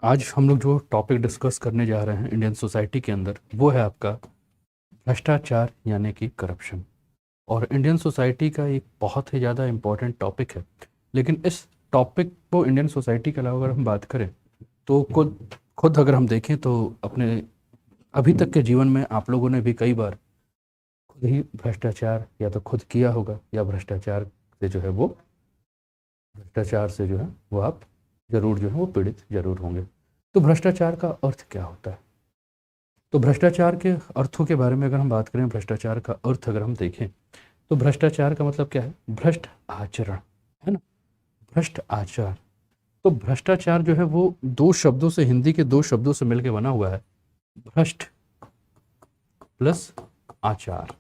आज हम लोग जो टॉपिक डिस्कस करने जा रहे हैं इंडियन सोसाइटी के अंदर वो है आपका भ्रष्टाचार यानी कि करप्शन। और इंडियन सोसाइटी का एक बहुत ही ज़्यादा इम्पोर्टेंट टॉपिक है। लेकिन इस टॉपिक को इंडियन सोसाइटी के अलावा अगर हम बात करें तो खुद खुद अगर हम देखें तो अपने अभी तक के जीवन में आप लोगों ने भी कई बार खुद ही भ्रष्टाचार या तो खुद किया होगा या भ्रष्टाचार से जो है वो आप ज़रूर जो है वो पीड़ित ज़रूर होंगे। तो भ्रष्टाचार का अर्थ क्या होता है? तो भ्रष्टाचार के अर्थों के बारे में अगर हम बात करें, भ्रष्टाचार का अर्थ अगर हम देखें तो भ्रष्टाचार का मतलब क्या है? भ्रष्ट आचरण, है ना, भ्रष्ट आचार। तो भ्रष्टाचार जो है वो दो शब्दों से, हिंदी के दो शब्दों से मिलकर बना हुआ है, भ्रष्ट प्लस आचार।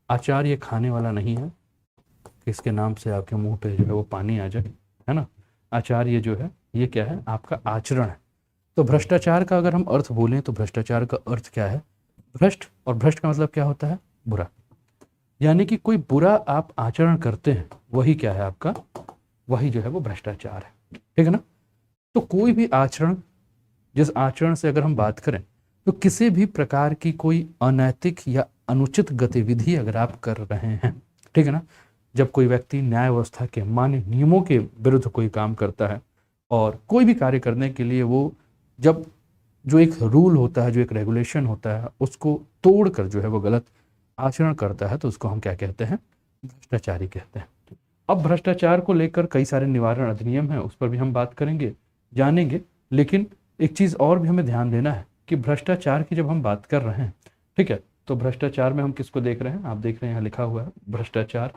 आचार ये खाने वाला नहीं है कि इसके नाम से आपके मुंह पे जो है वो पानी आ जाए, है ना। आचार ये जो है ये क्या है? आपका आचरण है। तो भ्रष्टाचार का अगर हम अर्थ बोलें तो भ्रष्टाचार का अर्थ क्या है? भ्रष्ट, और भ्रष्ट का मतलब क्या होता है? बुरा। यानी कि कोई बुरा आप आचरण करते हैं वही क्या है आपका? वही जो है वो भ्रष्टाचार है, ठीक है ना। तो कोई भी आचरण, जिस आचरण से अगर हम बात करें तो किसी भी प्रकार की कोई अनैतिक या अनुचित गतिविधि अगर आप कर रहे हैं, ठीक है ना। जब कोई व्यक्ति न्याय व्यवस्था के मान्य नियमों के विरुद्ध कोई काम करता है और कोई भी कार्य करने के लिए वो जब जो एक रूल होता है, जो एक रेगुलेशन होता है, उसको तोड़कर जो है वो गलत आचरण करता है तो उसको हम क्या कहते हैं? भ्रष्टाचारी कहते हैं। अब भ्रष्टाचार को लेकर कई सारे निवारण अधिनियम हैं, उस पर भी हम बात करेंगे, जानेंगे। लेकिन एक चीज़ और भी हमें ध्यान देना है कि भ्रष्टाचार की जब हम बात कर रहे हैं, ठीक है, तो भ्रष्टाचार में हम किसको देख रहे हैं? आप देख रहे हैं यहाँ लिखा हुआ है भ्रष्टाचार,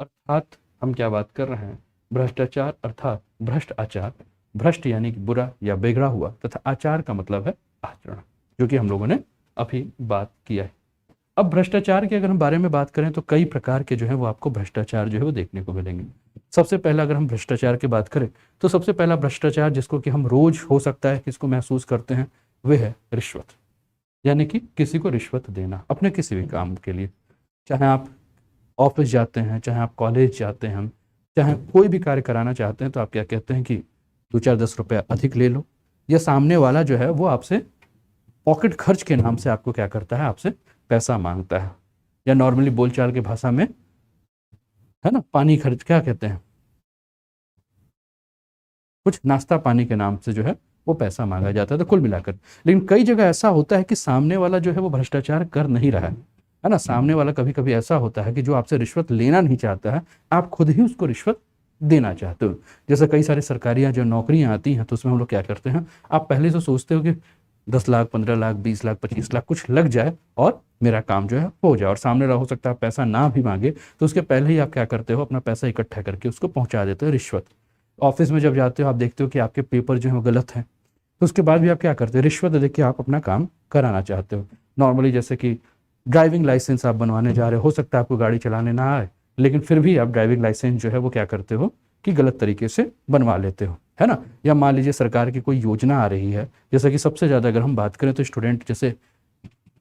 अर्थात हम क्या बात कर रहे हैं? भ्रष्टाचार अर्थात भ्रष्ट आचार। भ्रष्ट यानी कि बुरा या बिगड़ा हुआ, तथा आचार का मतलब है आचरण, जो कि हम लोगों ने अभी बात किया है। अब भ्रष्टाचार के अगर हम बारे में बात करें तो कई प्रकार के जो है वो आपको भ्रष्टाचार जो है वो देखने को मिलेंगे। सबसे पहला अगर हम भ्रष्टाचार की बात करें तो सबसे पहला भ्रष्टाचार जिसको कि हम रोज हो सकता है किसको महसूस करते हैं, वह है रिश्वत। यानी कि किसी को रिश्वत देना अपने किसी भी काम के लिए, चाहे आप ऑफिस जाते हैं, चाहे आप कॉलेज जाते हैं, चाहे कोई भी कार्य कराना चाहते हैं तो आप क्या कहते हैं कि 2-4-10 रुपया अधिक ले लो। या सामने वाला जो है वो आपसे पॉकेट खर्च के नाम से आपको क्या करता है? आपसे पैसा मांगता है। या नॉर्मली बोलचाल की भाषा में, है ना, पानी खर्च क्या कहते हैं, कुछ नाश्ता पानी के नाम से जो है वो पैसा मांगा जाता है। तो कुल मिलाकर, लेकिन कई जगह ऐसा होता है कि सामने वाला जो है वो भ्रष्टाचार कर नहीं रहा है ना। सामने वाला कभी कभी ऐसा होता है कि जो आपसे रिश्वत लेना नहीं चाहता है, आप खुद ही उसको रिश्वत देना चाहते हो। जैसे कई सारी सरकारियाँ जो नौकरियाँ आती हैं तो उसमें हम लोग क्या करते हैं, आप पहले से सोचते हो कि 10 लाख, 15 लाख, 20 लाख, 25 लाख कुछ लग जाए और मेरा काम जो है हो जाए। और सामने वाला हो सकता है पैसा ना भी मांगे तो उसके पहले ही आप क्या करते हो, अपना पैसा इकट्ठा करके उसको पहुंचा देते हो, रिश्वत। ऑफिस में जब जाते हो आप देखते हो कि आपके पेपर जो है वो गलत हैं, तो उसके बाद भी आप क्या करते हो, रिश्वत दे के आप अपना काम कराना चाहते हो। नॉर्मली जैसे कि ड्राइविंग लाइसेंस आप बनवाने जा रहे हो सकता है आपको गाड़ी चलाने ना आए, लेकिन फिर भी आप ड्राइविंग लाइसेंस जो है वो क्या करते हो कि गलत तरीके से बनवा लेते हो, है ना। या मान लीजिए सरकार की कोई योजना आ रही है, जैसे कि सबसे ज़्यादा अगर हम बात करें तो स्टूडेंट, जैसे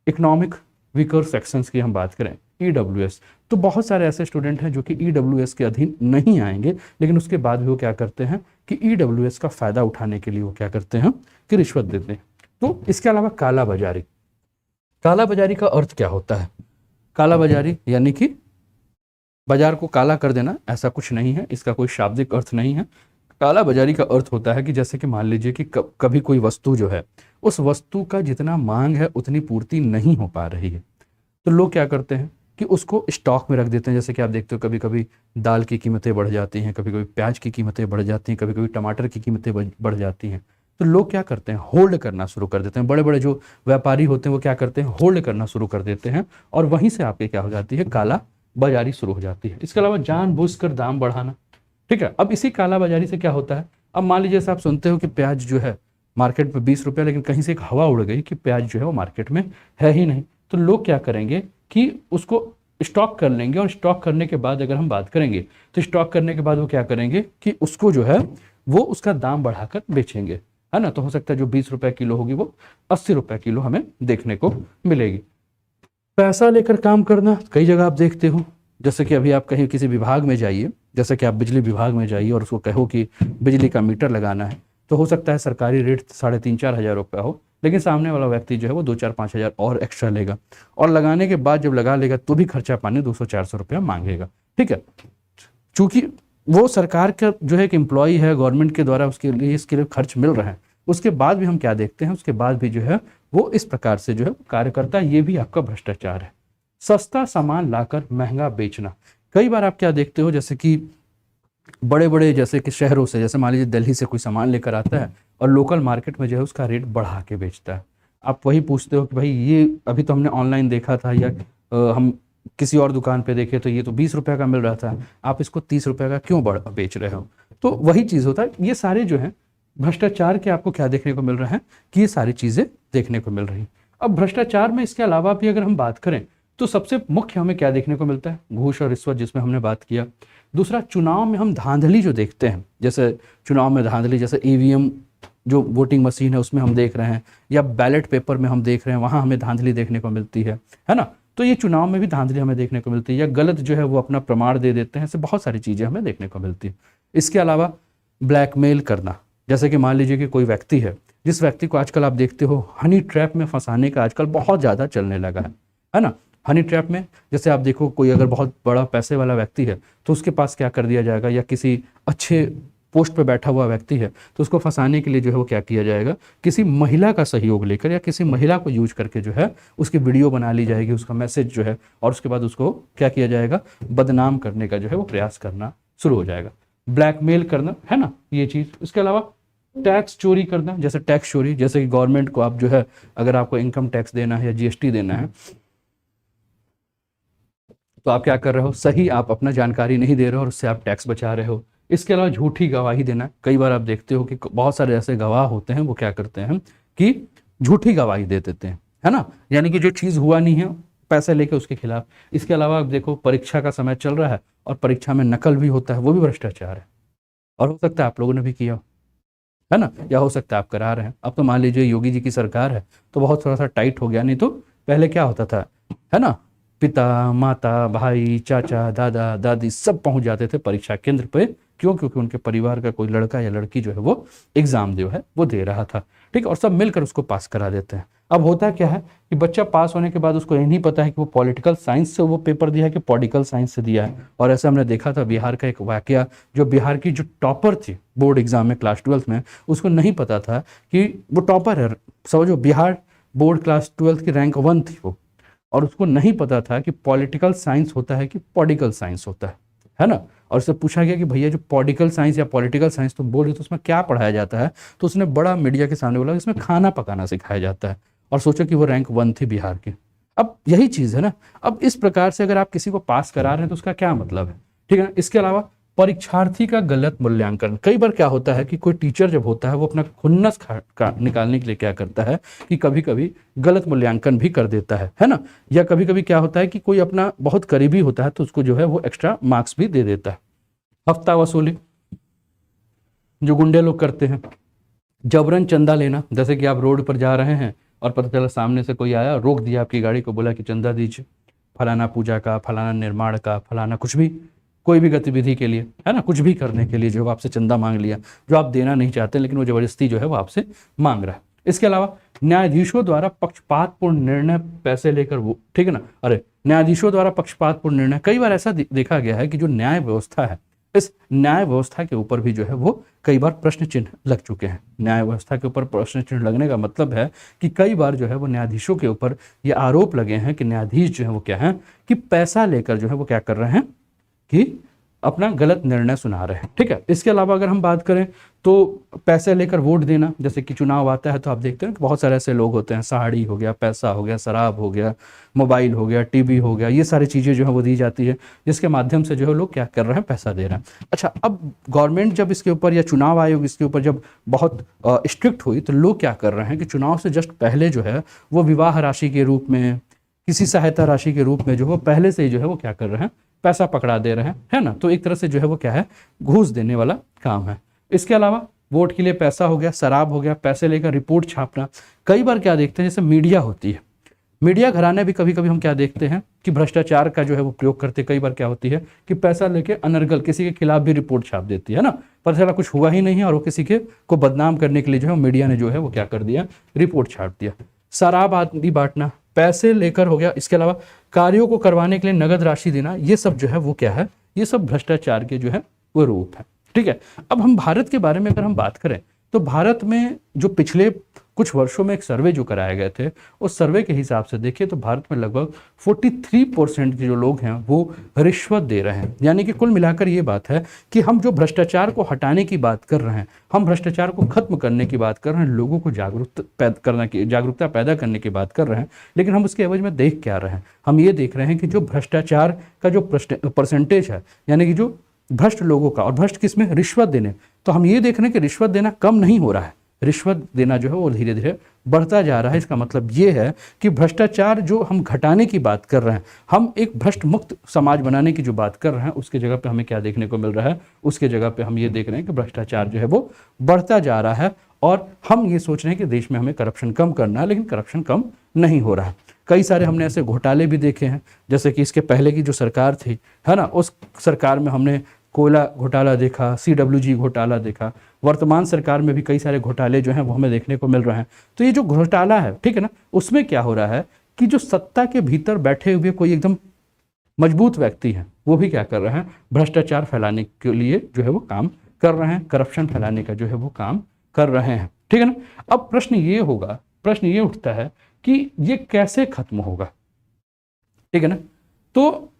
इकोनॉमिक वीकर सेक्शंस की हम बात करें, ईडब्ल्यूएस, तो बहुत सारे ऐसे स्टूडेंट हैं जो कि ईडब्ल्यूएस के अधीन नहीं आएंगे, लेकिन उसके बाद भी वो क्या करते हैं कि ईडब्ल्यूएस का फ़ायदा उठाने के लिए वो क्या करते हैं कि रिश्वत देते हैं। तो इसके अलावा काला बाजारी। काला बाजारी का अर्थ क्या होता है? काला बाजारी यानी कि बाजार को काला कर देना, ऐसा कुछ नहीं है, इसका कोई शाब्दिक अर्थ नहीं है। काला बाजारी का अर्थ होता है कि जैसे कि मान लीजिए कि कभी कोई वस्तु जो है, उस वस्तु का जितना मांग है उतनी पूर्ति नहीं हो पा रही है, तो लोग क्या करते हैं कि उसको स्टॉक में रख देते हैं। जैसे कि आप देखते हो कभी कभी दाल की कीमतें बढ़ जाती हैं, कभी कभी प्याज की कीमतें बढ़ जाती हैं, कभी कभी टमाटर की कीमतें बढ़ जाती हैं, तो लोग क्या करते हैं, होल्ड करना शुरू कर देते हैं। बड़े बड़े जो व्यापारी होते हैं वो क्या करते हैं, होल्ड करना शुरू कर देते हैं, और वहीं से आपके क्या हो जाती है, काला बाजारी शुरू हो जाती है। इसके अलावा जानबूझकर दाम बढ़ाना, ठीक है। अब इसी काला बाजारी से क्या होता है, अब मान लीजिए आप सुनते हो कि प्याज जो है मार्केट में 20 रुपया, लेकिन कहीं से एक हवा उड़ गई कि प्याज जो है वो मार्केट में है ही नहीं, तो लोग क्या करेंगे कि उसको स्टॉक कर लेंगे। और स्टॉक करने के बाद अगर हम बात करेंगे तो स्टॉक करने के बाद वो क्या करेंगे कि उसको जो है वो उसका दाम बढ़ाकर बेचेंगे, है ना। तो हो सकता है जो 20 रुपये किलो होगी वो 80 रुपये किलो हमें देखने को मिलेगी। पैसा लेकर काम करना कई जगह आप देखते हो, जैसे कि अभी आप कहीं किसी विभाग में जाइए, जैसे कि आप बिजली विभाग में जाइए और उसको कहो कि बिजली का मीटर लगाना है, तो हो सकता है सरकारी रेट 3,500-4 हज़ार रुपया हो, लेकिन सामने वाला व्यक्ति जो है वो 2-4-5 हज़ार और एक्स्ट्रा लेगा, और लगाने के बाद जब लगा लेगा तो भी खर्चा पानी 200-400 रुपया मांगेगा। ठीक है, चूँकि वो सरकार का जो है एक एम्प्लॉय है, गवर्नमेंट के द्वारा उसके लिए इसके लिए खर्च मिल रहा है, उसके बाद भी हम क्या देखते हैं, उसके बाद भी जो है वो इस प्रकार से जो है कार्य करता है। ये भी आपका भ्रष्टाचार है। सस्ता सामान लाकर महंगा बेचना। कई बार आप क्या देखते हो, जैसे कि बड़े बड़े जैसे कि शहरों से, जैसे मान लीजिए दिल्ली से कोई सामान लेकर आता है और लोकल मार्केट में जो है उसका रेट बढ़ा के बेचता है। आप वही पूछते हो कि भाई ये अभी तो हमने ऑनलाइन देखा था, या हम किसी और दुकान पे देखे तो ये तो 20 रुपये का मिल रहा था, आप इसको 30 रुपये का क्यों बेच रहे हो? तो वही चीज़ होता है। ये सारे जो है भ्रष्टाचार के आपको क्या देखने को मिल रहा है कि ये सारी चीज़ें देखने को मिल रही। अब भ्रष्टाचार में इसके अलावा भी अगर हम बात करें तो सबसे मुख्य हमें क्या देखने को मिलता है, घूस और रिश्वत, जिसमें हमने बात किया। दूसरा, चुनाव में हम धांधली जो देखते हैं, जैसे चुनाव में धांधली, जैसे ईवीएम जो वोटिंग मशीन है उसमें हम देख रहे हैं, या बैलेट पेपर में हम देख रहे हैं, वहाँ हमें धांधली देखने को मिलती है ना। तो ये चुनाव में भी धांधली हमें देखने को मिलती है, या गलत जो है वो अपना प्रमाण दे देते हैं, ऐसे बहुत सारी चीज़ें हमें देखने को मिलती है। इसके अलावा ब्लैकमेल करना, जैसे कि मान लीजिए कि कोई व्यक्ति है, जिस व्यक्ति को आजकल आप देखते हो हनी ट्रैप में फंसाने का आजकल बहुत ज़्यादा चलने लगा है ना। हनी ट्रैप में जैसे आप देखो, कोई अगर बहुत बड़ा पैसे वाला व्यक्ति है तो उसके पास क्या कर दिया जाएगा, या किसी अच्छे पोस्ट पे बैठा हुआ व्यक्ति है तो उसको फंसाने के लिए जो है वो क्या किया जाएगा, किसी महिला का सहयोग लेकर या किसी महिला को यूज करके जो है उसकी वीडियो बना ली जाएगी, उसका मैसेज जो है, और उसके बाद उसको क्या किया जाएगा, बदनाम करने का जो है वो प्रयास करना शुरू हो जाएगा। ब्लैकमेल करना है ना, ये चीज़। इसके अलावा टैक्स चोरी करना, जैसे टैक्स चोरी, जैसे कि गवर्नमेंट को आप जो है अगर आपको इनकम टैक्स देना है या जीएसटी देना है तो आप क्या कर रहे हो, सही आप अपना जानकारी नहीं दे रहे हो और उससे आप टैक्स बचा रहे हो। इसके अलावा झूठी गवाही देना, कई बार आप देखते हो कि बहुत सारे ऐसे गवाह होते हैं वो क्या करते हैं कि झूठी गवाही दे देते हैं, है ना, यानी कि जो चीज़ हुआ नहीं है पैसे लेके उसके खिलाफ। इसके अलावा आप देखो परीक्षा का समय चल रहा है और परीक्षा में नकल भी होता है, वो भी भ्रष्टाचार है, और हो सकता है आप लोगों ने भी किया है ना, या हो सकता है आप करा रहे हैं। अब तो मान लीजिए योगी जी की सरकार है तो बहुत थोड़ा सा टाइट हो गया, नहीं तो पहले क्या होता था, है ना, पिता माता भाई चाचा दादा दादी सब पहुंच जाते थे परीक्षा केंद्र पे। क्यों? क्योंकि उनके परिवार का कोई लड़का या लड़की जो है वो एग्जाम जो है वो दे रहा था, ठीक, और सब मिलकर उसको पास करा देते हैं। अब होता क्या है कि बच्चा पास होने के बाद उसको ये नहीं पता है कि वो पॉलिटिकल साइंस से वो पेपर दिया है कि पॉलिटिकल साइंस से दिया है। और ऐसा हमने देखा था बिहार का एक वाकया, जो बिहार की जो टॉपर थी बोर्ड एग्जाम में क्लास 12th में, उसको नहीं पता था कि वो टॉपर है, समझो बिहार बोर्ड क्लास 12th की रैंक 1 थी वो, और उसको नहीं पता था कि पॉलिटिकल साइंस होता है कि पॉलिटिकल साइंस होता है ना। और उससे पूछा गया कि भैया जो पॉलिटिकल साइंस या पॉलिटिकल साइंस तुम बोल रहे हो तो उसमें क्या पढ़ाया जाता है, तो उसने बड़ा मीडिया के सामने बोला इसमें खाना पकाना सिखाया जाता है, और सोचो कि वो रैंक 1 थी बिहार की। अब यही चीज़ है ना। अब इस प्रकार से अगर आप किसी को पास करा रहे हैं तो उसका क्या मतलब है, ठीक है ना। इसके अलावा परीक्षार्थी का गलत मूल्यांकन, कई बार क्या होता है कि कोई टीचर जब होता है वो अपना खुन्नस निकालने के लिए क्या करता है कि कभी कभी गलत मूल्यांकन भी कर देता है ना। या कभी कभी क्या होता है कि कोई अपना बहुत करीबी होता है तो उसको जो है वो एक्स्ट्रा मार्क्स भी दे देता है। हफ्ता वसूली जो गुंडे लोग करते हैं, जबरन चंदा लेना, जैसे कि आप रोड पर जा रहे हैं और पता चला सामने से कोई आया, रोक दिया आपकी गाड़ी को, बोला कि चंदा दीजिए, फलाना पूजा का, फलाना निर्माण का, फलाना कुछ भी, कोई भी गतिविधि के लिए, है ना, कुछ भी करने के लिए जो आपसे चंदा मांग लिया, जो आप देना नहीं चाहते लेकिन वो जबरदस्ती जो है वो आपसे मांग रहा है। इसके अलावा न्यायाधीशों द्वारा पक्षपातपूर्ण निर्णय पैसे लेकर, वो ठीक है ना, अरे न्यायाधीशों द्वारा पक्षपातपूर्ण निर्णय, कई बार ऐसा देखा गया है कि जो न्याय व्यवस्था है, इस न्याय व्यवस्था के ऊपर भी जो है वो कई बार प्रश्न चिन्ह लग चुके हैं। न्याय व्यवस्था के ऊपर प्रश्न चिन्ह लगने का मतलब है कि कई बार जो है वो न्यायाधीशों के ऊपर ये आरोप लगे हैं कि न्यायाधीश जो है वो क्या है कि पैसा लेकर जो है वो क्या कर रहे हैं कि अपना गलत निर्णय सुना रहे हैं, ठीक है। इसके अलावा अगर हम बात करें तो पैसे लेकर वोट देना, जैसे कि चुनाव आता है तो आप देखते हैं कि बहुत सारे ऐसे लोग होते हैं, साड़ी हो गया, पैसा हो गया, शराब हो गया, मोबाइल हो गया, टीवी हो गया, ये सारी चीज़ें जो है वो दी जाती है, जिसके माध्यम से जो है लोग क्या कर रहे हैं, पैसा दे रहे हैं। अच्छा, अब गवर्नमेंट जब इसके ऊपर या चुनाव आयोग इसके ऊपर जब बहुत स्ट्रिक्ट हुई तो लोग क्या कर रहे हैं कि चुनाव से जस्ट पहले जो है वो विवाह राशि के रूप में, किसी सहायता राशि के रूप में जो है पहले से ही जो है वो क्या कर रहे हैं, पैसा पकड़ा दे रहे हैं, है ना। तो एक तरह से जो है वो क्या है, घूस देने वाला काम है। इसके अलावा वोट के लिए पैसा हो गया, शराब हो गया, पैसे लेकर रिपोर्ट छापना। कई बार क्या देखते हैं, जैसे मीडिया होती है, मीडिया घराने भी कभी कभी हम क्या देखते हैं कि भ्रष्टाचार का जो है वो प्रयोग करते। कई बार क्या होती है कि पैसा लेके अनर्गल किसी के खिलाफ भी रिपोर्ट छाप देती है ना, पता चला कुछ हुआ ही नहीं है और वो किसी के को बदनाम करने के लिए जो है मीडिया ने जो है वो क्या कर दिया, रिपोर्ट छाप दिया। शराब आदि बांटना, पैसे लेकर हो गया, इसके अलावा कार्यों को करवाने के लिए नगद राशि देना, ये सब जो है वो क्या है, ये सब भ्रष्टाचार के जो है वो रूप है। ठीक है, अब हम भारत के बारे में अगर हम बात करें तो भारत में जो पिछले कुछ वर्षों में एक सर्वे जो कराए गए थे, उस सर्वे के हिसाब से देखिए तो भारत में लगभग 43% के जो लोग हैं वो रिश्वत दे रहे हैं। यानी कि कुल मिलाकर ये बात है कि हम जो भ्रष्टाचार को हटाने की बात कर रहे हैं, हम भ्रष्टाचार को खत्म करने की बात कर रहे हैं, लोगों को जागरूकता पैदा करने की बात कर रहे हैं, लेकिन हम उसके एवज में देख क्या रहे हैं, हम ये देख रहे हैं कि जो भ्रष्टाचार का जो परसेंटेज है, यानी कि जो भ्रष्ट लोगों का, और भ्रष्ट किसमें, रिश्वत देने, तो हम ये देख रहे हैं कि रिश्वत देना कम नहीं हो रहा है, रिश्वत देना जो है वो धीरे धीरे बढ़ता जा रहा है। इसका मतलब ये है कि भ्रष्टाचार जो हम घटाने की बात कर रहे हैं, हम एक भ्रष्ट मुक्त समाज बनाने की जो बात कर रहे हैं, उसके जगह पे हमें क्या देखने को मिल रहा है, उसके जगह पे हम ये देख रहे हैं कि भ्रष्टाचार जो है वो बढ़ता जा रहा है। और हम ये सोच रहे हैं कि देश में हमें करप्शन कम करना है, लेकिन करप्शन कम नहीं हो रहा है। कई सारे हमने ऐसे घोटाले भी देखे हैं, जैसे कि इसके पहले की जो सरकार थी, है ना, उस सरकार में हमने कोयला घोटाला देखा, CWG घोटाला देखा, वर्तमान सरकार में भी कई सारे घोटाले जो हैं वो हमें देखने को मिल रहे हैं। तो ये जो घोटाला है, ठीक है ना, उसमें क्या हो रहा है कि जो सत्ता के भीतर बैठे हुए कोई एकदम मजबूत व्यक्ति हैं, वो भी क्या कर रहे हैं, भ्रष्टाचार फैलाने के लिए जो है वो काम कर रहे हैं, करप्शन फैलाने का जो है वो काम कर रहे हैं। ठीक है ना। अब प्रश्न ये उठता है कि ये कैसे खत्म होगा, ठीक है ना। तो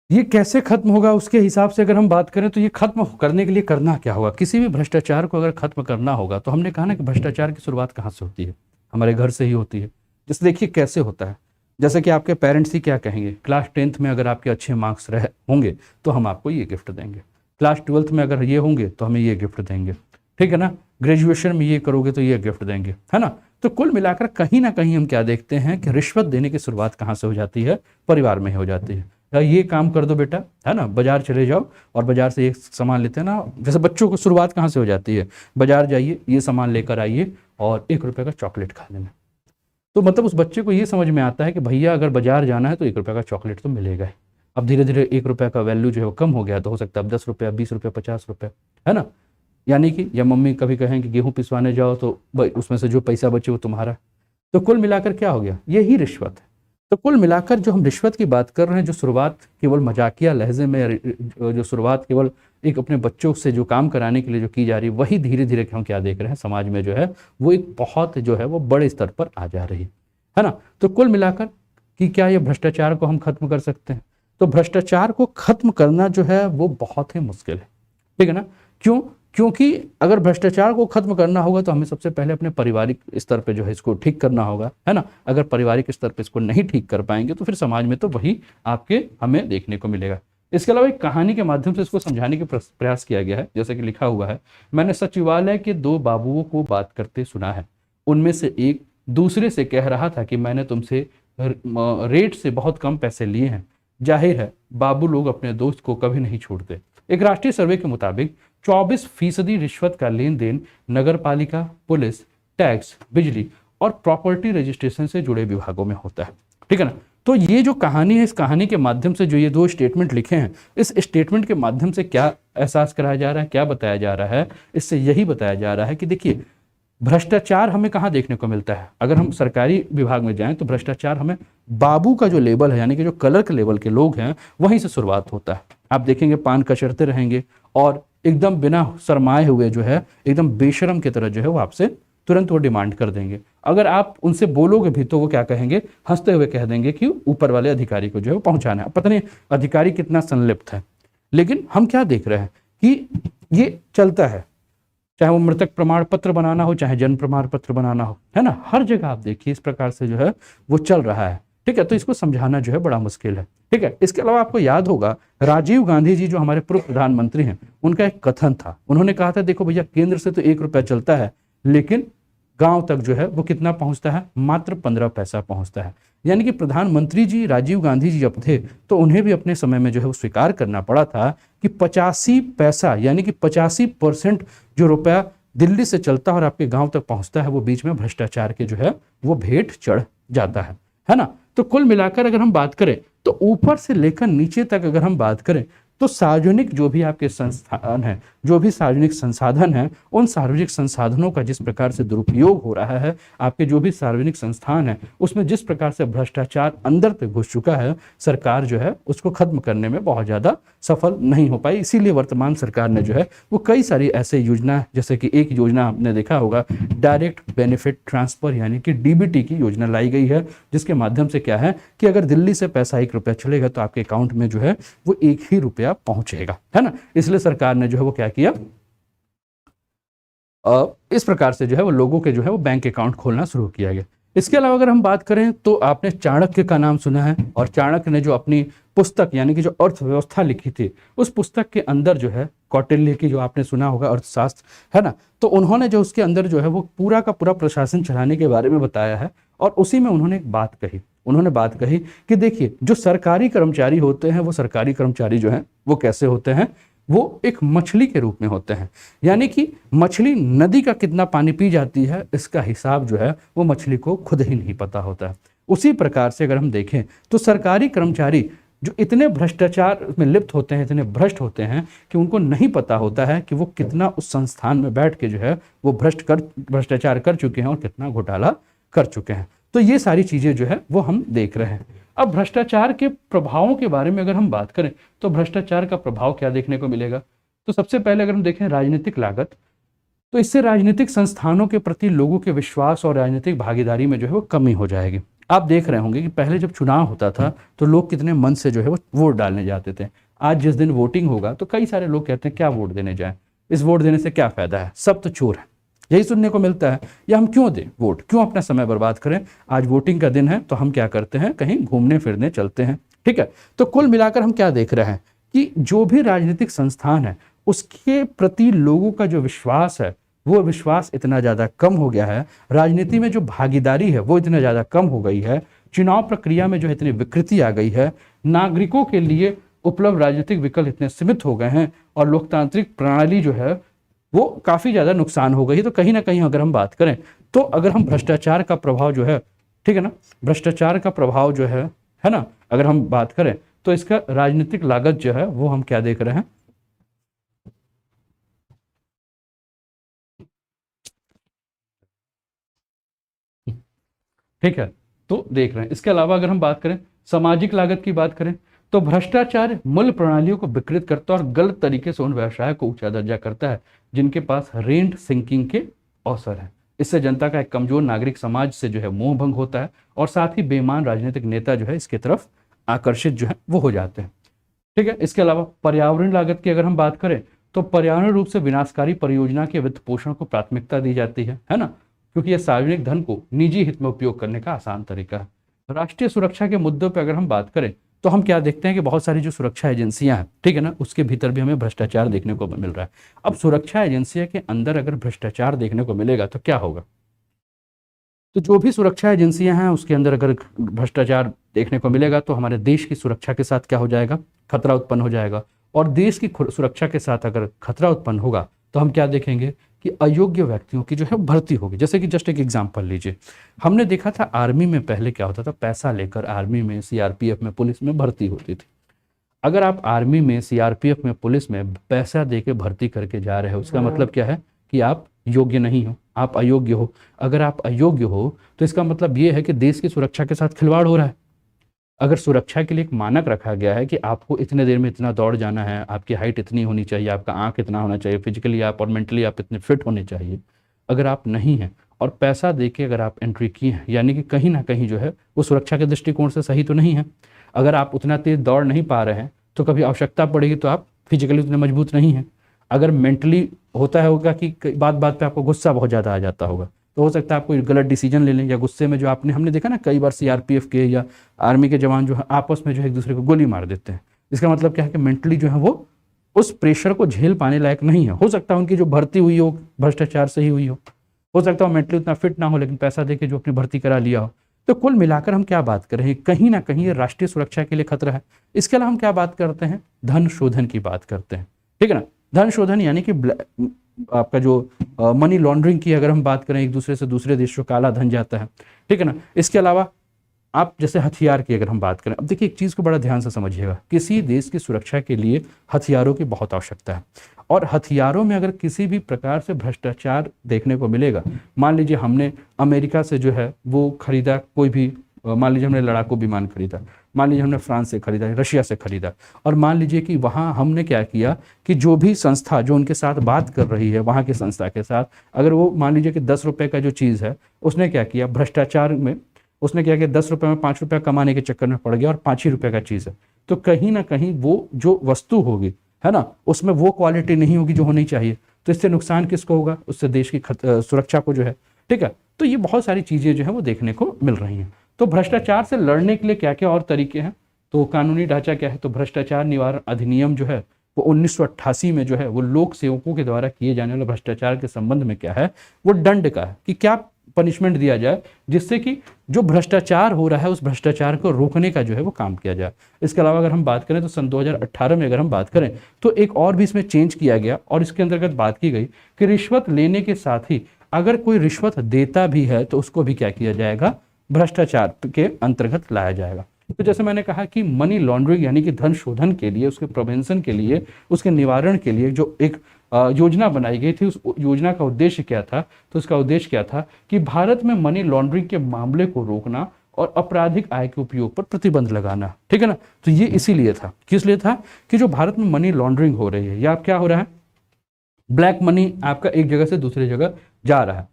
ये कैसे खत्म होगा, उसके हिसाब से अगर हम बात करें तो ये खत्म करने के लिए करना क्या होगा। किसी भी भ्रष्टाचार को अगर खत्म करना होगा तो हमने कहा ना कि भ्रष्टाचार की शुरुआत कहाँ से होती है, हमारे घर से ही होती है। जैसे देखिए कैसे होता है, जैसे कि आपके पेरेंट्स ही क्या कहेंगे, क्लास 10th में अगर आपके अच्छे मार्क्स होंगे तो हम आपको ये गिफ्ट देंगे, क्लास 12th में अगर ये होंगे तो हमें ये गिफ्ट देंगे, ठीक है ना, ग्रेजुएशन में ये करोगे तो ये गिफ्ट देंगे, है ना। तो कुल मिलाकर कहीं ना कहीं हम क्या देखते हैं कि रिश्वत देने की शुरुआत कहाँ से हो जाती है, परिवार में हो जाती है। ये काम कर दो बेटा, है ना, बाजार चले जाओ और बाजार से एक सामान लेते हैं ना, जैसे बच्चों को शुरुआत कहाँ से हो जाती है, बाजार जाइए, ये सामान लेकर आइए और 1 रुपये का चॉकलेट खा लेना। तो मतलब उस बच्चे को ये समझ में आता है कि भैया अगर बाजार जाना है तो 1 रुपये का चॉकलेट तो मिलेगा ही। अब धीरे धीरे 1 रुपये का वैल्यू जो है वो कम हो गया, तो हो सकता है अब 10 रुपये, 20 रुपये, 50 रुपये, है ना। यानी कि या मम्मी कभी कहें कि गेहूँ पिसवाने जाओ तो उसमें से जो पैसा बचे वो तुम्हारा। तो कुल मिलाकर क्या हो गया, यही रिश्वत है। तो कुल मिलाकर जो हम रिश्वत की बात कर रहे हैं, जो शुरुआत केवल मजाकिया लहजे में, जो शुरुआत केवल एक अपने बच्चों से जो काम कराने के लिए जो की जा रही है, वही धीरे धीरे हम क्या देख रहे हैं, समाज में जो है वो एक बहुत जो है वो बड़े स्तर पर आ जा रही है ना। तो कुल मिलाकर कि क्या ये भ्रष्टाचार को हम खत्म कर सकते हैं, तो भ्रष्टाचार को खत्म करना जो है वो बहुत ही मुश्किल है, ठीक है ना। क्योंकि अगर भ्रष्टाचार को खत्म करना होगा तो हमें सबसे पहले अपने पारिवारिक स्तर पे जो है इसको ठीक करना होगा, है ना। अगर पारिवारिक स्तर पे इसको नहीं ठीक कर पाएंगे तो फिर समाज में तो वही आपके हमें देखने को मिलेगा। इसके अलावा एक कहानी के माध्यम से इसको समझाने के प्रयास किया गया है। जैसे कि लिखा हुआ है, मैंने सचिवालय के 2 बाबुओं को बात करते सुना है। उनमें से एक दूसरे से कह रहा था कि मैंने तुमसे रेट से बहुत कम पैसे लिए हैं। जाहिर है बाबू लोग अपने दोस्त को कभी नहीं छोड़ते। एक राष्ट्रीय सर्वे के मुताबिक 24% रिश्वत का लेन देन नगर पालिका, पुलिस, टैक्स, बिजली और प्रॉपर्टी रजिस्ट्रेशन से जुड़े विभागों में होता है, ठीक है ना। तो ये जो कहानी है, इस कहानी के माध्यम से जो ये 2 स्टेटमेंट लिखे हैं, इस स्टेटमेंट के माध्यम से क्या एहसास कराया जा रहा है, क्या बताया जा रहा है, इससे यही बताया जा रहा है कि देखिए भ्रष्टाचार हमें कहाँ देखने को मिलता है। अगर हम सरकारी विभाग में जाएं तो भ्रष्टाचार हमें बाबू का जो लेवल है, यानी कि जो क्लर्क लेवल के लोग हैं, वहीं से शुरुआत होता है। आप देखेंगे पान कचरते रहेंगे और एकदम बिना शर्माए हुए जो है, एकदम बेशरम की तरह जो है वो आपसे तुरंत वो डिमांड कर देंगे। अगर आप उनसे बोलोगे भी तो वो क्या कहेंगे, हंसते हुए कह देंगे कि ऊपर वाले अधिकारी को जो है वो पहुंचाना है। पता नहीं अधिकारी कितना संलिप्त है, लेकिन हम क्या देख रहे हैं कि ये चलता है, चाहे वो मृतक प्रमाण पत्र बनाना हो, चाहे जन्म प्रमाण पत्र बनाना हो, है ना, हर जगह आप देखिए इस प्रकार से जो है वो चल रहा है, ठीक है। तो इसको समझाना जो है बड़ा मुश्किल है, ठीक है। इसके अलावा आपको याद होगा राजीव गांधी जी जो हमारे पूर्व प्रधानमंत्री हैं, उनका एक कथन था। उन्होंने कहा था देखो भैया, केंद्र से तो 1 रुपया चलता है, लेकिन गांव तक जो है वो कितना पहुंचता है, मात्र 15 पैसा पहुंचता है। यानी कि प्रधानमंत्री जी राजीव गांधी जी जब थे तो उन्हें भी अपने समय में जो है वो स्वीकार करना पड़ा था कि 85 पैसा, यानी कि 85% जो रुपया दिल्ली से चलता है और आपके गांव तक पहुंचता है, वो बीच में भ्रष्टाचार के जो है वो भेंट चढ़ जाता है ना। तो कुल मिलाकर अगर हम बात करें तो ऊपर से लेकर नीचे तक अगर हम बात करें तो सार्वजनिक जो भी आपके संस्थान हैं, जो भी सार्वजनिक संसाधन है उन सार्वजनिक संसाधनों का जिस प्रकार से दुरुपयोग हो रहा है, आपके जो भी सार्वजनिक संस्थान है उसमें जिस प्रकार से भ्रष्टाचार अंदर तक घुस चुका है, सरकार जो है उसको खत्म करने में बहुत ज़्यादा सफल नहीं हो पाई। इसीलिए वर्तमान सरकार ने जो है वो कई सारी ऐसे योजना, जैसे कि एक योजना आपने देखा होगा डायरेक्ट बेनिफिट ट्रांसफर यानी कि डीबीटी की योजना लाई गई है, जिसके माध्यम से क्या है कि अगर दिल्ली से पैसा 1 रुपया चलेगा तो आपके अकाउंट में जो है वो 1 ही रुपया पहुंचेगा, है ना। इसलिए सरकार ने जो है वो क्या किया, इस प्रकार से जो है वो लोगों के जो है वो बैंक अकाउंट खोलना शुरू किया गया। इसके अलावा अगर हम बात करें तो आपने चाणक्य का नाम सुना है, और चाणक्य ने जो अपनी पुस्तक यानी कि जो अर्थव्यवस्था लिखी थी, उस पुस्तक के अंदर जो है कौटिल्य की जो आपने सुना होगा अर्थशास्त्र, है ना, तो उन्होंने जो उसके अंदर जो है वो पूरा का पूरा प्रशासन चलाने के बारे में बताया है। और उसी में उन्होंने एक बात कही, उन्होंने बात कही कि देखिए जो सरकारी कर्मचारी होते हैं वो सरकारी कर्मचारी जो हैं वो कैसे होते हैं, वो एक मछली के रूप में होते हैं। यानी कि मछली नदी का कितना पानी पी जाती है इसका हिसाब जो है वो मछली को खुद ही नहीं पता होता है। उसी प्रकार से अगर हम देखें तो सरकारी कर्मचारी जो इतने भ्रष्टाचार में लिप्त होते हैं, इतने भ्रष्ट होते हैं कि उनको नहीं पता होता है कि वो कितना उस संस्थान में बैठ के जो है वो भ्रष्टाचार कर चुके हैं और कितना घोटाला कर चुके हैं। तो ये सारी चीज़ें जो है वो हम देख रहे हैं। अब भ्रष्टाचार के प्रभावों के बारे में अगर हम बात करें तो भ्रष्टाचार का प्रभाव क्या देखने को मिलेगा, तो सबसे पहले अगर हम देखें राजनीतिक लागत, तो इससे राजनीतिक संस्थानों के प्रति लोगों के विश्वास और राजनीतिक भागीदारी में जो है वो कमी हो जाएगी। आप देख रहे होंगे कि पहले जब चुनाव होता था तो लोग कितने मन से जो है वो वोट डालने जाते थे। आज जिस दिन वोटिंग होगा तो कई सारे लोग कहते हैं क्या वोट देने जाएं, इस वोट देने से क्या फायदा है, सब तो चोर है, यही सुनने को मिलता है। या हम क्यों दें वोट, क्यों अपना समय बर्बाद करें, आज वोटिंग का दिन है तो हम क्या करते हैं, कहीं घूमने फिरने चलते हैं। ठीक है, तो कुल मिलाकर हम क्या देख रहे हैं कि जो भी राजनीतिक संस्थान है उसके प्रति लोगों का जो विश्वास है वो विश्वास इतना ज़्यादा कम हो गया है, राजनीति में जो भागीदारी है वो इतना ज़्यादा कम हो गई है, चुनाव प्रक्रिया में जो इतनी विकृति आ गई है, नागरिकों के लिए उपलब्ध राजनीतिक विकल्प इतने सीमित हो गए हैं और लोकतांत्रिक प्रणाली जो है वो काफ़ी ज़्यादा नुकसान हो गई। तो कहीं ना कहीं अगर हम बात करें तो अगर हम भ्रष्टाचार का प्रभाव जो है, ठीक है ना, भ्रष्टाचार का प्रभाव जो है ना, अगर हम बात करें तो इसका राजनीतिक लागत जो है वो हम क्या देख रहे हैं, ठीक है, तो देख रहे हैं। इसके अलावा अगर हम बात करें सामाजिक लागत की बात करें तो भ्रष्टाचार मूल्य प्रणालियों को विकृत करता है और गलत तरीके से उन व्यवसाय को ऊंचा दर्जा करता है जिनके पास रेंट सिंकिंग के अवसर है। इससे जनता का एक कमजोर नागरिक समाज से जो है मोह भंग होता है और साथ ही बेईमान राजनीतिक नेता जो है इसके तरफ आकर्षित जो है वो हो जाते हैं। ठीक है, इसके अलावा पर्यावरण लागत की अगर हम बात करें तो पर्यावरण रूप से विनाशकारी परियोजना के वित्त पोषण को प्राथमिकता दी जाती है ना, क्योंकि यह सार्वजनिक धन को निजी हित में उपयोग करने का आसान तरीका है। राष्ट्रीय सुरक्षा के मुद्दों पर अगर हम बात करें तो हम क्या देखते हैं कि बहुत सारी जो सुरक्षा एजेंसियां हैं, ठीक है ना, उसके भीतर भी हमें भ्रष्टाचार देखने को मिल रहा है। अब सुरक्षा एजेंसियों के अंदर अगर भ्रष्टाचार देखने को मिलेगा तो क्या होगा, तो जो भी सुरक्षा एजेंसियां हैं उसके अंदर अगर भ्रष्टाचार देखने को मिलेगा तो हमारे देश की सुरक्षा के साथ क्या हो जाएगा, खतरा उत्पन्न हो जाएगा। और देश की सुरक्षा के साथ अगर खतरा उत्पन्न होगा तो हम क्या देखेंगे कि अयोग्य व्यक्तियों की जो है भर्ती होगी। जैसे कि जस्ट एक एग्जांपल लीजिए, हमने देखा था आर्मी में पहले क्या होता था, पैसा लेकर आर्मी में, सीआरपीएफ में, पुलिस में भर्ती होती थी। अगर आप आर्मी में, सीआरपीएफ में, पुलिस में पैसा देके भर्ती करके जा रहे हो उसका मतलब क्या है कि आप योग्य नहीं हो, आप अयोग्य हो। अगर आप अयोग्य हो तो इसका मतलब ये है कि देश की सुरक्षा के साथ खिलवाड़ हो रहा है। अगर सुरक्षा के लिए एक मानक रखा गया है कि आपको इतने देर में इतना दौड़ जाना है, आपकी हाइट इतनी होनी चाहिए, आपका आंख इतना होना चाहिए, फिजिकली आप और मेंटली आप इतने फिट होने चाहिए, अगर आप नहीं हैं और पैसा देके अगर आप एंट्री की है, यानी कि कहीं ना कहीं जो है वो सुरक्षा के दृष्टिकोण से सही तो नहीं है। अगर आप उतना तेज दौड़ नहीं पा रहे हैं तो कभी आवश्यकता पड़ेगी तो आप फिजिकली उतने मजबूत नहीं हैं। अगर मेंटली होता है होगा कि बात बात पे आपको गुस्सा बहुत ज़्यादा आ जाता होगा तो हो सकता है आप कोई गलत डिसीजन ले लें, या गुस्से में जो हमने देखा ना कई बार सीआरपीएफ के या आर्मी के जवान जो है आपस में जो है एक दूसरे को गोली मार देते हैं। इसका मतलब क्या है कि मेंटली जो है वो उस प्रेशर को झेल पाने लायक नहीं है। हो सकता है उनकी जो भर्ती हुई हो भ्रष्टाचार से ही हुई हो सकता है वो मेंटली उतना फिट ना हो लेकिन पैसा दे के जो अपनी भर्ती करा लिया हो। तो कुल मिलाकर हम क्या बात कर रहे हैं, कहीं ना कहीं ये राष्ट्रीय सुरक्षा के लिए खतरा है। इसके अलावा हम क्या बात करते हैं, धन शोधन की बात करते हैं, ठीक है ना। धन शोधन यानी कि आपका जो मनी लॉन्ड्रिंग की अगर हम बात करें, एक दूसरे से दूसरे देशों काला धन जाता है, ठीक है ना। इसके अलावा आप जैसे हथियार की अगर हम बात करें, अब देखिए एक चीज़ को बड़ा ध्यान से समझिएगा, किसी देश की सुरक्षा के लिए हथियारों की बहुत आवश्यकता है, और हथियारों में अगर किसी भी प्रकार से भ्रष्टाचार देखने को मिलेगा, मान लीजिए हमने अमेरिका से जो है वो खरीदा कोई भी, मान लीजिए हमने लड़ाकू विमान खरीदा, मान लीजिए हमने फ्रांस से खरीदा, रशिया से खरीदा, और मान लीजिए कि वहाँ हमने क्या किया कि जो भी संस्था जो उनके साथ बात कर रही है वहाँ की संस्था के साथ, अगर वो मान लीजिए कि 10 रुपये का जो चीज़ है उसने क्या किया भ्रष्टाचार में, उसने क्या किया 10 रुपये में 5 रुपया कमाने के चक्कर में पड़ गया और 5 ही रुपये का चीज़ है, तो कहीं ना कहीं वो जो वस्तु होगी है ना उसमें वो क्वालिटी नहीं होगी जो होनी चाहिए, तो इससे नुकसान किसको होगा, उससे देश की सुरक्षा को जो है, ठीक है। तो ये बहुत सारी चीज़ें जो है वो देखने को मिल रही हैं। तो भ्रष्टाचार से लड़ने के लिए क्या क्या और तरीके हैं, तो कानूनी ढांचा क्या है, तो भ्रष्टाचार निवारण अधिनियम जो है वो 1988 में जो है वो लोक सेवकों के द्वारा किए जाने वाले भ्रष्टाचार के संबंध में क्या है वो दंड का है कि क्या पनिशमेंट दिया जाए जिससे कि जो भ्रष्टाचार हो रहा है उस भ्रष्टाचार को रोकने का जो है वो काम किया जाए। इसके अलावा अगर हम बात करें तो सन 2018 में अगर हम बात करें तो एक और भी इसमें चेंज किया गया और इसके अंतर्गत बात की गई कि रिश्वत लेने के साथ ही अगर कोई रिश्वत देता भी है तो उसको भी क्या किया जाएगा, भ्रष्टाचार के अंतर्गत लाया जाएगा। तो जैसे मैंने कहा कि मनी लॉन्ड्रिंग यानी कि धन शोधन के लिए, उसके प्रिवेंशन के लिए, उसके निवारण के लिए जो एक योजना बनाई गई थी, उस योजना का उद्देश्य क्या था, तो उसका उद्देश्य क्या था कि भारत में मनी लॉन्ड्रिंग के मामले को रोकना और आपराधिक आय के उपयोग पर प्रतिबंध लगाना, ठीक है ना। तो ये इसीलिए था, किस लिए था कि जो भारत में मनी लॉन्ड्रिंग हो रही है या क्या हो रहा है, ब्लैक मनी आपका एक जगह से दूसरी जगह जा रहा है,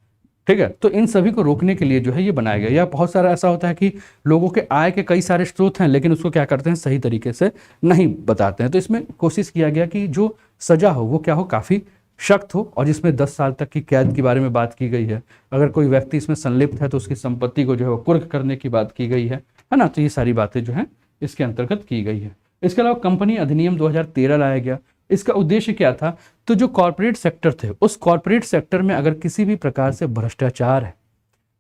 ठीक है। तो इन सभी को रोकने के लिए जो है ये बनाया गया। या बहुत सारा ऐसा होता है कि लोगों के आय के कई सारे स्रोत हैं लेकिन उसको क्या करते हैं सही तरीके से नहीं बताते हैं, तो इसमें कोशिश किया गया कि जो सजा हो वो क्या हो, काफ़ी सख्त हो, और जिसमें 10 साल तक की कैद के बारे में बात की गई है। अगर कोई व्यक्ति इसमें संलिप्त है तो उसकी संपत्ति को जो है वो कुर्क करने की बात की गई है ना। तो ये सारी बातें जो हैं इसके अंतर्गत की गई है। इसके अलावा कंपनी अधिनियम 2013 लाया गया। इसका उद्देश्य क्या था, तो जो कॉर्पोरेट सेक्टर थे उस कॉर्पोरेट सेक्टर में अगर किसी भी प्रकार से भ्रष्टाचार है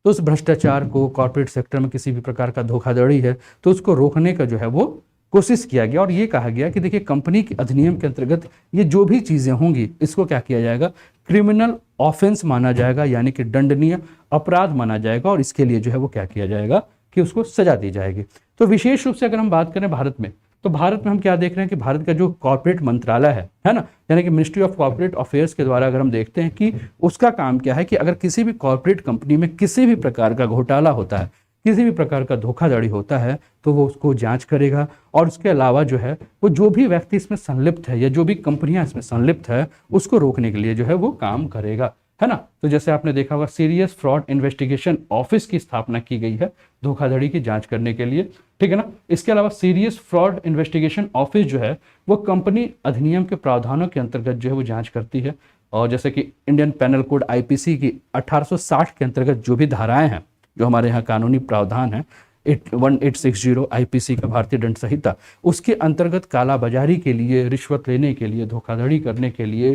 तो उस भ्रष्टाचार को, कॉर्पोरेट सेक्टर में किसी भी प्रकार का धोखाधड़ी है तो उसको रोकने का जो है वो कोशिश किया गया। और ये कहा गया कि देखिए कंपनी के अधिनियम के अंतर्गत ये जो भी चीज़ें होंगी इसको क्या किया जाएगा, क्रिमिनल ऑफेंस माना जाएगा, यानी कि दंडनीय अपराध माना जाएगा, और इसके लिए जो है वो क्या किया जाएगा कि उसको सजा दी जाएगी। तो विशेष रूप से अगर हम बात करें भारत में, तो भारत में हम क्या देख रहे हैं कि भारत का जो कॉर्पोरेट मंत्रालय है ना, यानी कि मिनिस्ट्री ऑफ कॉर्पोरेट अफेयर्स के द्वारा अगर हम देखते हैं कि उसका काम क्या है कि अगर किसी भी कॉर्पोरेट कंपनी में किसी भी प्रकार का घोटाला होता है, किसी भी प्रकार का धोखाधड़ी होता है तो वो उसको जांच करेगा, और उसके अलावा जो है वो जो भी व्यक्ति इसमें संलिप्त है या जो भी कंपनियां इसमें संलिप्त है उसको रोकने के लिए जो है वो काम करेगा, है ना। तो जैसे आपने देखा होगा सीरियस फ्रॉड इन्वेस्टिगेशन ऑफिस की स्थापना की गई है धोखाधड़ी की जांच करने के लिए, ठीक है ना। इसके अलावा सीरियस फ्रॉड इन्वेस्टिगेशन ऑफिस जो है वो कंपनी अधिनियम के प्रावधानों के अंतर्गत जो है वो जांच करती है। और जैसे कि इंडियन पैनल कोड आईपीसी की 1860 के अंतर्गत जो भी धाराएं हैं, जो हमारे यहाँ कानूनी प्रावधान है 1860 आईपीसी का भारतीय दंड संहिता, उसके अंतर्गत कालाबाजारी के लिए, रिश्वत लेने के लिए, धोखाधड़ी करने के लिए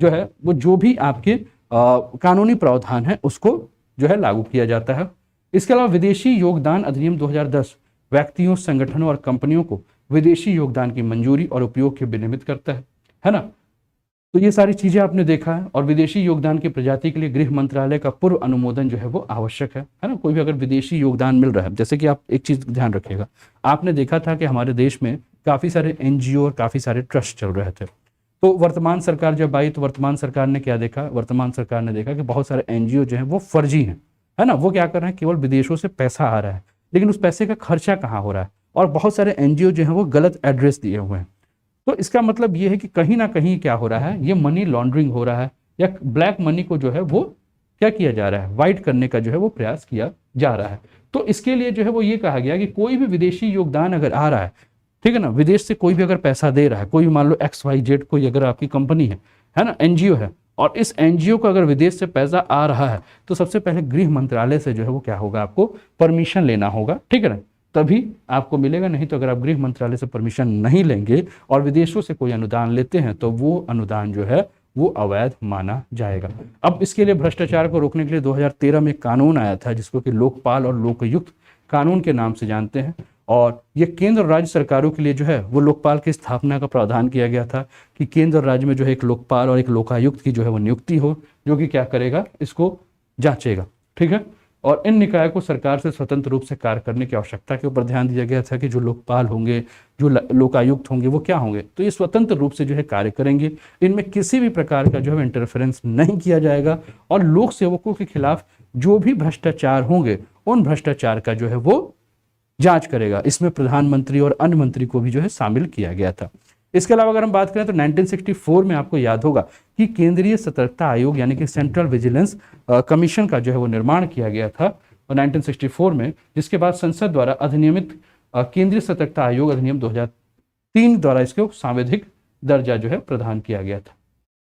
जो है वो जो भी आपके कानूनी प्रावधान है उसको जो है लागू किया जाता है। इसके अलावा विदेशी योगदान अधिनियम 2010 व्यक्तियों, संगठनों और कंपनियों को विदेशी योगदान की मंजूरी और उपयोग के विनियमित करता है ना। तो ये सारी चीजें आपने देखा है। और विदेशी योगदान की प्रजाति के लिए गृह मंत्रालय का पूर्व अनुमोदन जो है वो आवश्यक है ना। कोई भी अगर विदेशी योगदान मिल रहा है, जैसे कि आप एक चीज ध्यान रखिएगा, आपने देखा था कि हमारे देश में काफी सारे एनजीओ और काफी सारे ट्रस्ट चल रहे थे। तो वर्तमान सरकार जब आई तो वर्तमान सरकार ने क्या देखा, वर्तमान सरकार ने देखा कि बहुत सारे एनजीओ जो हैं वो फर्जी हैं, है ना। वो क्या कर रहे हैं, केवल विदेशों से पैसा आ रहा है लेकिन उस पैसे का खर्चा कहाँ हो रहा है, और बहुत सारे एनजीओ जो हैं वो गलत एड्रेस दिए हुए हैं। तो इसका मतलब ये है कि कहीं ना कहीं क्या हो रहा है, ये मनी लॉन्ड्रिंग हो रहा है, या ब्लैक मनी को जो है वो क्या किया जा रहा है, वाइट करने का जो है वो प्रयास किया जा रहा है। तो इसके लिए जो है वो ये कहा गया कि कोई भी विदेशी योगदान अगर आ रहा है, ठीक है ना, विदेश से कोई भी अगर पैसा दे रहा है, कोई भी मान लो XYZ कोई अगर आपकी कंपनी है ना, एनजीओ है, और इस एनजीओ को अगर विदेश से पैसा आ रहा है तो सबसे पहले गृह मंत्रालय से जो है वो क्या होगा, आपको परमिशन लेना होगा, ठीक है ना, तभी आपको मिलेगा। नहीं तो अगर आप गृह मंत्रालय से परमिशन नहीं लेंगे और विदेशों से कोई अनुदान लेते हैं तो वो अनुदान जो है वो अवैध माना जाएगा। अब इसके लिए भ्रष्टाचार को रोकने के लिए 2013 में कानून आया था जिसको कि लोकपाल और लोकायुक्त कानून के नाम से जानते हैं, और ये केंद्र और राज्य सरकारों के लिए जो है वो लोकपाल की स्थापना का प्रावधान किया गया था कि केंद्र और राज्य में जो है एक लोकपाल और एक लोकायुक्त की जो है वो नियुक्ति हो, जो कि क्या करेगा, इसको जांचेगा, ठीक है। और इन निकायों को सरकार से स्वतंत्र रूप से कार्य करने की आवश्यकता के ऊपर ध्यान दिया गया था कि जो लोकपाल होंगे, जो लोकायुक्त होंगे, वो क्या होंगे, तो ये स्वतंत्र रूप से जो है कार्य करेंगे। इनमें किसी भी प्रकार का जो है इंटरफेरेंस नहीं किया जाएगा और लोक सेवकों के खिलाफ जो भी भ्रष्टाचार होंगे उन भ्रष्टाचार का जो है वो जांच करेगा। इसमें प्रधानमंत्री और अन्य मंत्री को भी जो है शामिल किया गया था। इसके अलावा अगर हम बात करें तो 1964 में आपको याद होगा कि केंद्रीय सतर्कता आयोग यानी कि सेंट्रल विजिलेंस कमीशन का जो है वो निर्माण किया गया था और 1964 में, जिसके बाद संसद द्वारा अधिनियमित केंद्रीय सतर्कता आयोग अधिनियम 2003 द्वारा इसको सांवैधिक दर्जा जो है प्रदान किया गया था।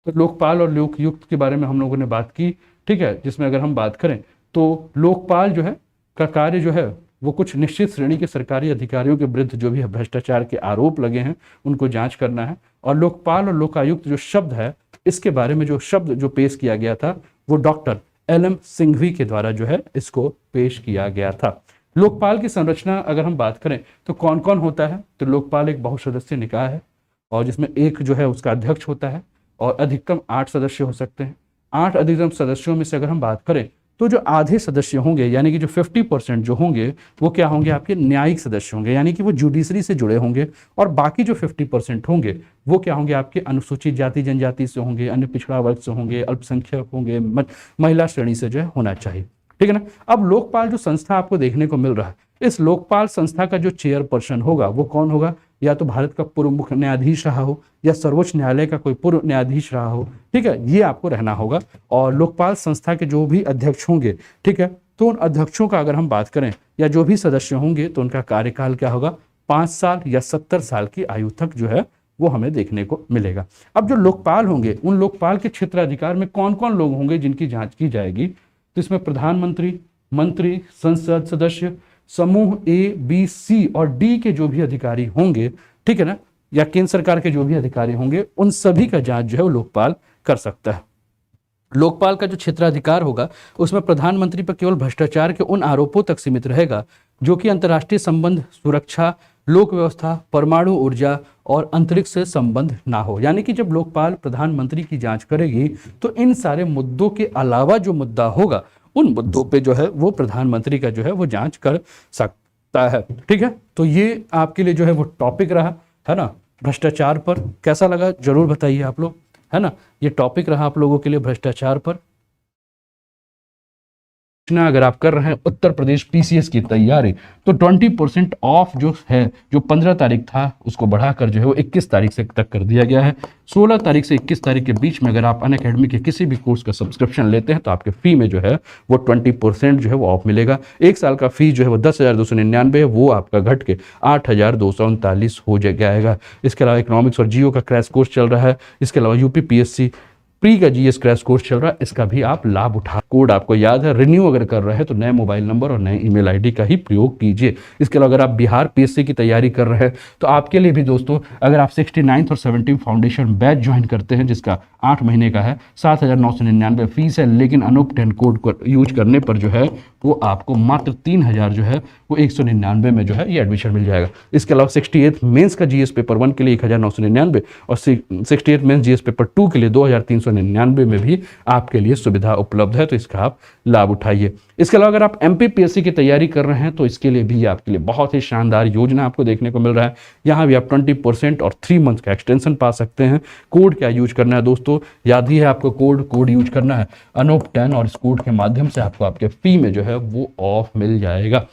तो लोकपाल और लोकयुक्त के बारे में हम लोगों ने बात की, ठीक है, जिसमें अगर हम बात करें तो लोकपाल जो है का कार्य जो है वो कुछ निश्चित श्रेणी के सरकारी अधिकारियों के विरुद्ध जो भी भ्रष्टाचार के आरोप लगे हैं उनको जांच करना है। और लोकपाल और लोकायुक्त जो शब्द है, इसके बारे में जो शब्द जो पेश किया गया था वो डॉक्टर LM सिंघवी के द्वारा जो है इसको पेश किया गया था। लोकपाल की संरचना अगर हम बात करें तो कौन कौन होता है, तो लोकपाल एक बहुसदस्यीय निकाय है और जिसमें एक जो है उसका अध्यक्ष होता है और अधिकतम 8 सदस्य हो सकते हैं। 8 अधिकतम सदस्यों में से अगर हम बात करें तो जो आधे सदस्य होंगे यानी कि जो 50% जो होंगे वो क्या होंगे, आपके न्यायिक सदस्य होंगे, यानी कि वो जुडिशरी से जुड़े होंगे। और बाकी जो 50% होंगे वो क्या होंगे, आपके अनुसूचित जाति जनजाति से होंगे, अन्य पिछड़ा वर्ग से होंगे, अल्पसंख्यक होंगे, महिला श्रेणी से जो है होना चाहिए, ठीक है ना। अब लोकपाल जो संस्था आपको देखने को मिल रहा है, इस लोकपाल संस्था का जो चेयरपर्सन होगा वो कौन होगा, या तो भारत का पूर्व मुख्य न्यायाधीश रहा हो या सर्वोच्च न्यायालय का कोई पूर्व न्यायाधीश रहा हो, ठीक है, ये आपको रहना होगा। और लोकपाल संस्था के जो भी अध्यक्ष होंगे, ठीक है, तो उन अध्यक्षों का अगर हम बात करें या जो भी सदस्य होंगे तो उनका कार्यकाल क्या होगा, 5 साल या 70 साल की आयु तक जो है वो हमें देखने को मिलेगा। अब जो लोकपाल होंगे उन लोकपाल के क्षेत्राधिकार में कौन कौन लोग होंगे जिनकी जांच की जाएगी, तो इसमें प्रधानमंत्री, मंत्री, संसद सदस्य, समूह A, B, C और D के जो भी अधिकारी होंगे, ठीक है ना, या केंद्र सरकार के जो भी अधिकारी होंगे, उन सभी का जांच जो है वो लोकपाल कर सकता है। लोकपाल का जो क्षेत्राधिकार होगा उसमें प्रधानमंत्री पर केवल भ्रष्टाचार के उन आरोपों तक सीमित रहेगा जो कि अंतर्राष्ट्रीय संबंध, सुरक्षा, लोक व्यवस्था, परमाणु ऊर्जा और अंतरिक्ष से संबंध ना हो। यानी कि जब लोकपाल प्रधानमंत्री की जांच करेगी तो इन सारे मुद्दों के अलावा जो मुद्दा होगा उन मुद्दों पे जो है वो प्रधानमंत्री का जो है वो जांच कर सकता है, ठीक है। तो ये आपके लिए जो है वो टॉपिक रहा है ना भ्रष्टाचार पर। कैसा लगा जरूर बताइए आप लोग, है ना। ये टॉपिक रहा आप लोगों के लिए भ्रष्टाचार पर। अगर आप कर रहे हैं उत्तर प्रदेश PCS की तैयारी तो 20% ऑफ जो है, जो 15 तारीख था उसको बढ़ाकर जो है वो 21 तारीख से तक कर दिया गया है। 16 तारीख से 21 तारीख के बीच में अगर आप अनअकैडमी के किसी भी कोर्स का सब्सक्रिप्शन लेते हैं तो आपके फी में जो है वो 20% जो है वो ऑफ मिलेगा। 1 साल का फी जो है वो 10,299 है, वो आपका घट के 8,239 हो जाएगा। इसके अलावा इकोनॉमिक्स और जियो का क्रैश कोर्स चल रहा है। इसके अलावा UPPSC प्री का GS क्रैश कोर्स चल रहा है, इसका भी आप लाभ उठा। कोड आपको याद है, रिन्यू अगर कर रहे हैं तो नए मोबाइल नंबर और नए ईमेल ID का ही प्रयोग कीजिए। इसके अलावा अगर आप बिहार PSC की तैयारी कर रहे हैं तो आपके लिए भी दोस्तों, अगर आप 69th और 17th फाउंडेशन बैच ज्वाइन करते हैं जिसका 8 महीने का है, 7,999 फीस है, लेकिन अनूप 10 कोड को यूज करने पर जो है वो आपको मात्र 3,000 जो है वो 199 में जो है ये एडमिशन मिल जाएगा। इसके अलावा 68th मेंस का GS पेपर 1 के लिए 1,999 और 68th मेंस GS पेपर 2 के लिए 2,399 में भी आपके लिए सुविधा उपलब्ध है, तो इसका आप लाभ उठाइए। इसके अलावा अगर आप MPPSC की तैयारी कर रहे हैं तो इसके लिए भी आपके लिए बहुत ही शानदार योजना आपको देखने को मिल रहा है। यहाँ भी आप 20% और 3 मंथ का एक्सटेंशन पा सकते हैं। कोड क्या यूज करना है दोस्तों, याद ही है आपको, कोड यूज करना है अनूप 10 और इस कोड के माध्यम से आपको आपके फी में जो है वो ऑफ मिल जाएगा।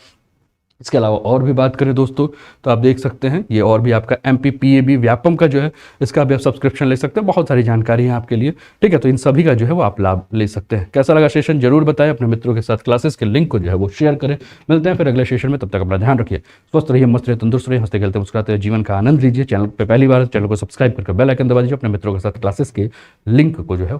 इसके अलावा और भी बात करें दोस्तों तो आप देख सकते हैं ये और भी आपका MPPAB व्यापम का जो है इसका भी आप सब्सक्रिप्शन ले सकते हैं। बहुत सारी जानकारी है आपके लिए, ठीक है, तो इन सभी का जो है वो आप लाभ ले सकते हैं। कैसा लगा सेशन जरूर बताएं, अपने मित्रों के साथ क्लासेस के लिंक को जो है वो शेयर करें। मिलते हैं फिर अगले सेशन में, तब तक अपना ध्यान रखिए, स्वस्थ रहिए, मस्त रहिए, तंदुरुस्त रहिए, हंसते खेलते मुस्कुराते जीवन का आनंद लीजिए। चैनल पर पहली बार चैनल को सब्सक्राइब करके बेल आइकन दबा दीजिए, अपने मित्रों के साथ क्लासेस के लिंक को जो है